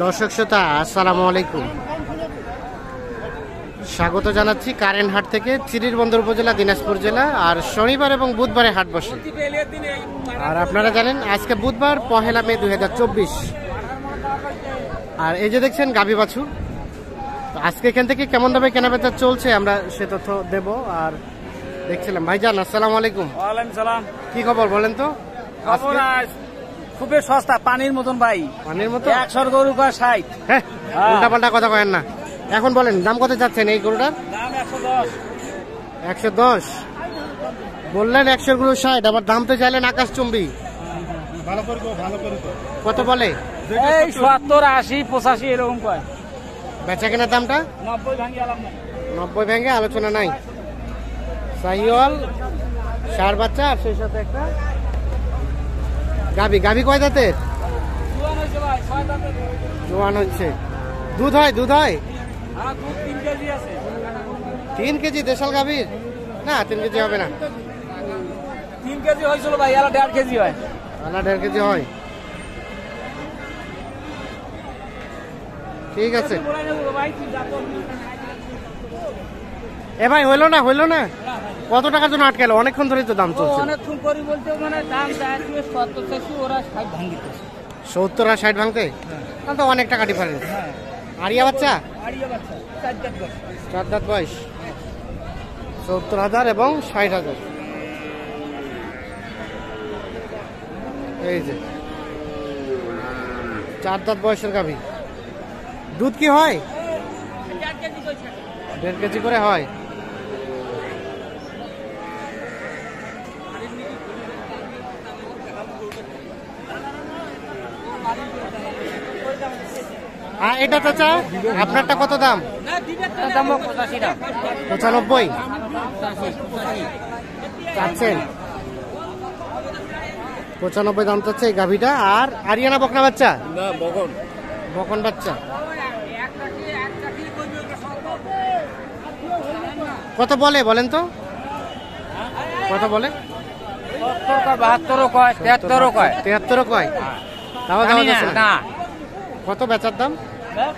দর্শক শ্রোতা আসসালামু আলাইকুম, স্বাগত জানাচ্ছি কারেন্ট হাট থেকে, চিরিরবন্দর উপজেলা, দিনাজপুর জেলা। আর শনিবার এবং বুধবারে হাট বসে। আর আপনারা জানেন আজকে বুধবার 1 মে 2024। আর এই যে দেখছেন গাভী বাছুর, আজকে এখান থেকে কেমন দামে কেনাবেচা চলছে আমরা সে তথ্য দেব। আর দেখছিলাম ভাইজান, আসসালামু আলাইকুম। ওয়ালাইকুম সালাম। কি খবর বলেন তো? খবর খুবই সস্তা, পানির মতন ভাই। পানির মতো 100 গরু কয় 60। হ্যাঁ, উল্টা পাল্টা কথা কয়েন না। এখন বলেন দাম কত যাচ্ছেন এই গরুটার? দাম 110। 110 বললেন, 100 গরু 60, আবার দাম তো চাইলেন আকাশচুম্বী। ভালো করে কত বলে? এই 70 80 85 এরকম কয়। বেচা কেনার দামটা 90 ভাঙি আলাম না। 90 ভেঙে আলোচনা নাই। সাহিওয়াল সার বাচ্চা, আর সেই সাথে একটা গাভী। গাভী কয় দাঁতের? জোয়ান হইছে ভাই, 6 দাঁতের। জোয়ান হচ্ছে। দুধ হয়? দুধ হয়? হ্যাঁ, দুধ 3 কেজি আছে। 3 কেজি দেশাল গাভীর? না, 3 কেজি হবে না। 3 কেজি হইছিল ভাই, এলা 1.5 কেজি হয়। আলা 1.5 কেজি হয়। ঠিক আছে। বলাই নেব ভাই, তুই যা কর। এ ভাই, হইলো না হইলো না? কত টাকার জন্য আটকালো? অনেকক্ষণ ধরেই তো দাম চলছে। অনেকক্ষণ করি বলতে মানে দাম চাই 70 চাইছি, ওরা 60 ভাঙি দিতেছে। 70 আর 60 ভাঙতে? তাহলে তো অনেক টাকা ডিফারেন্স। হ্যাঁ, আরিয়া বাচ্চা, আড়িয়া বাচ্চা 4 দাঁত বয়স। 4 দাঁত বয়স। 70,000 এবং 60,000। এই যে 4 দাঁত বয়সের গাভী। দুধ কি হয়? 1.5 কেজি কইছে। 1.5 কেজি করে হয়। আর এটা চাচা আপনারটা কত দাম? দাম 85 টাকা। 95 চাচ্ছেন? 95 দাম চাচ্ছে এই গাভীটা। আর আরিয়ানা বকনা বাচ্চা? না, বগন। বকন বাচ্চা। কত বলে বলেন তো? কত বলে? 70 কয়, 72 কয়, 73 কয়। 73 কয়? দাও দাও যাচ্ছে না। না, কত বেচার দাম?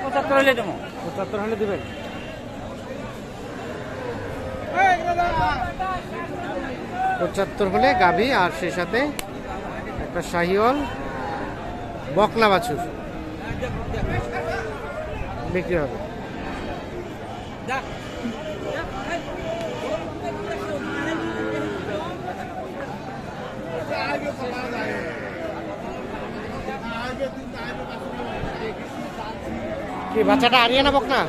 75 হইলে দেবো। 75 হলে দিবেন? 75 হলে গাভী, আর সেই সাথে একটা শাহিওয়াল বকনা বাছুর বিক্রি হবে। কি বাচ্চাটা আরিয়ানা বকনা?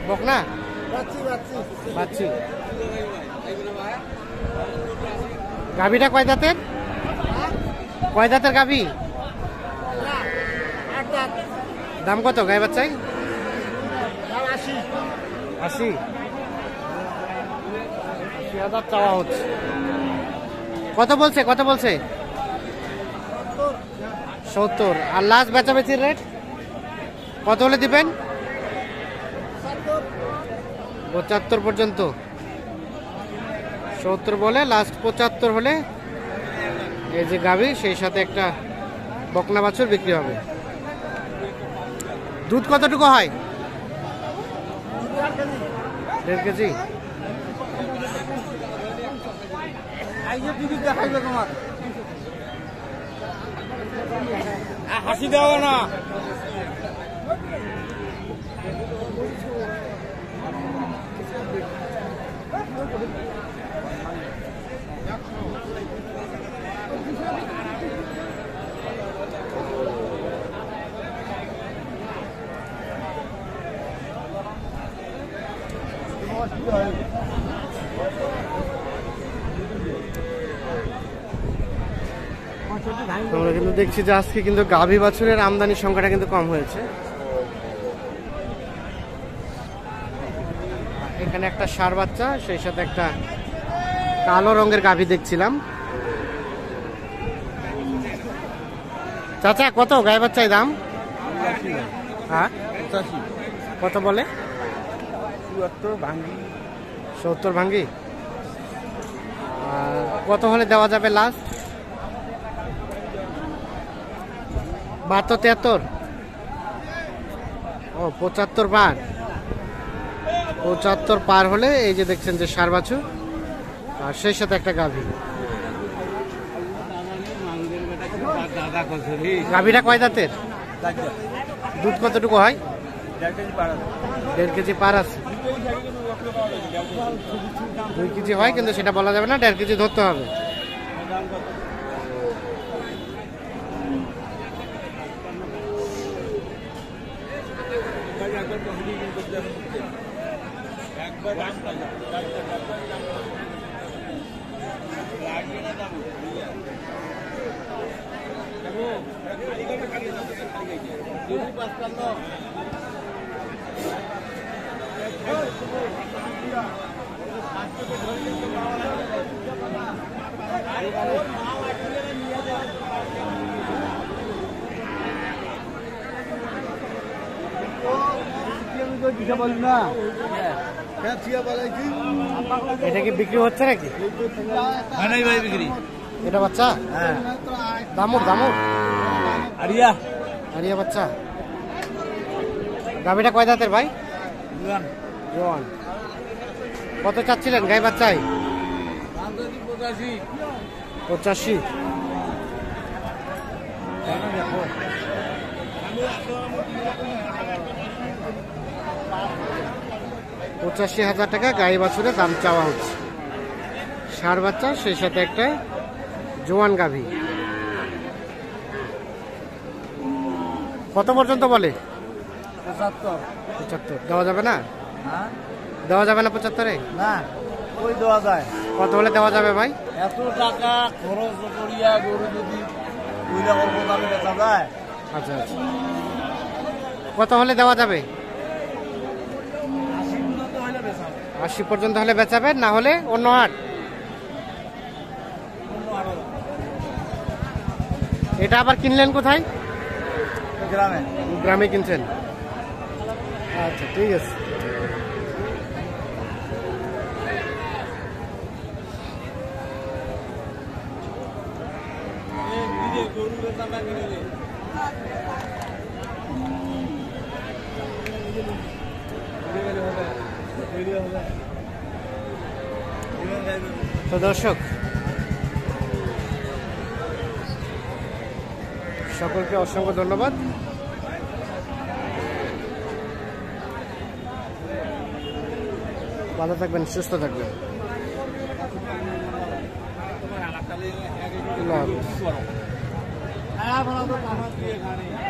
বকনা বাচ্চি। গাভীটা কয় দাঁতের? কয় দাঁতের গাভী? দাম কত গায়ে বাচ্চাই? 80,000 চাওয়া হচ্ছে। কত বলছে? কত বলছে? 70। আর লাস্ট বেচাবেচির রেট কত হলে দিবেন? 75 পর্যন্ত। 70 বলে, লাস্ট 75 হলে এই যে গাভী, সেই সাথে একটা বকনা বাছুর বিক্রি হবে। দুধ কতটুকু হয়? 1.5 কেজি। হাসি দেওয়া না। আমরা কিন্তু দেখছি যে আজকে কিন্তু গাভী বাছুরের আমদানির সংখ্যাটা কিন্তু কম হয়েছে। এখানে একটা ষাঁড় বাচ্চা, সেই সাথে একটা কালো রঙের গাভী দেখছিলাম। চাচা কত গায়ে বাচ্চায় দাম? হ্যাঁ, কত বলে? 74 ভাঙ্গি। 70 ভাঙ্গি। কত হলে দেওয়া যাবে লাস্ট? 72 73 ও 75 পার। 75 পার হলে এই যে দেখছেন যে ষাঁড় বাছু আর সেই সাথে একটা গাভী। গাভীটা কয় দাঁতের? দুধ কতটুকু হয়? 1.5 কেজি পার আছে। 2 কেজি হয় কিন্তু সেটা বলা যাবে না, 1.5 কেজি ধরতে হবে। এটা কি বিক্রি হচ্ছে নাকি? এটা বাচ্চা? দামুর দামুর আরিয়া বাচ্চা। গাভীটা কয় দাঁতের ভাই? জোয়ান। কত চাচ্ছিলেন গাই বাচ্চাই? 85। 85,000 টাকা গাই বাছুরের দাম চাওয়া হচ্ছে। ষাঁড় বাচ্চা সেই সাথে একটা জোয়ান গাভী। কত পর্যন্ত বলে? 75। দেওয়া যাবে না? দেওয়া যাবে না 75-এ? না, ওই দেওয়া যায়। কত হলে দেওয়া যাবে ভাই? এত টাকা খরচ করিয়া গরু যদি 2 লাখ দামে বেচা যায়। আচ্ছা আচ্ছা, কত হলে দেওয়া যাবে? 80 পর্যন্ত হলে বেচাবেন, না হলে অন্য হাট? এটা আবার কিনলেন কোথায়? গ্রামে। গ্রামে কিনছেন? আচ্ছা ঠিক আছে। তো দর্শক সকলকে অসংখ্য ধন্যবাদ। ভালো থাকবেন, সুস্থ থাকবেন। আল্লাহ হাফেজ।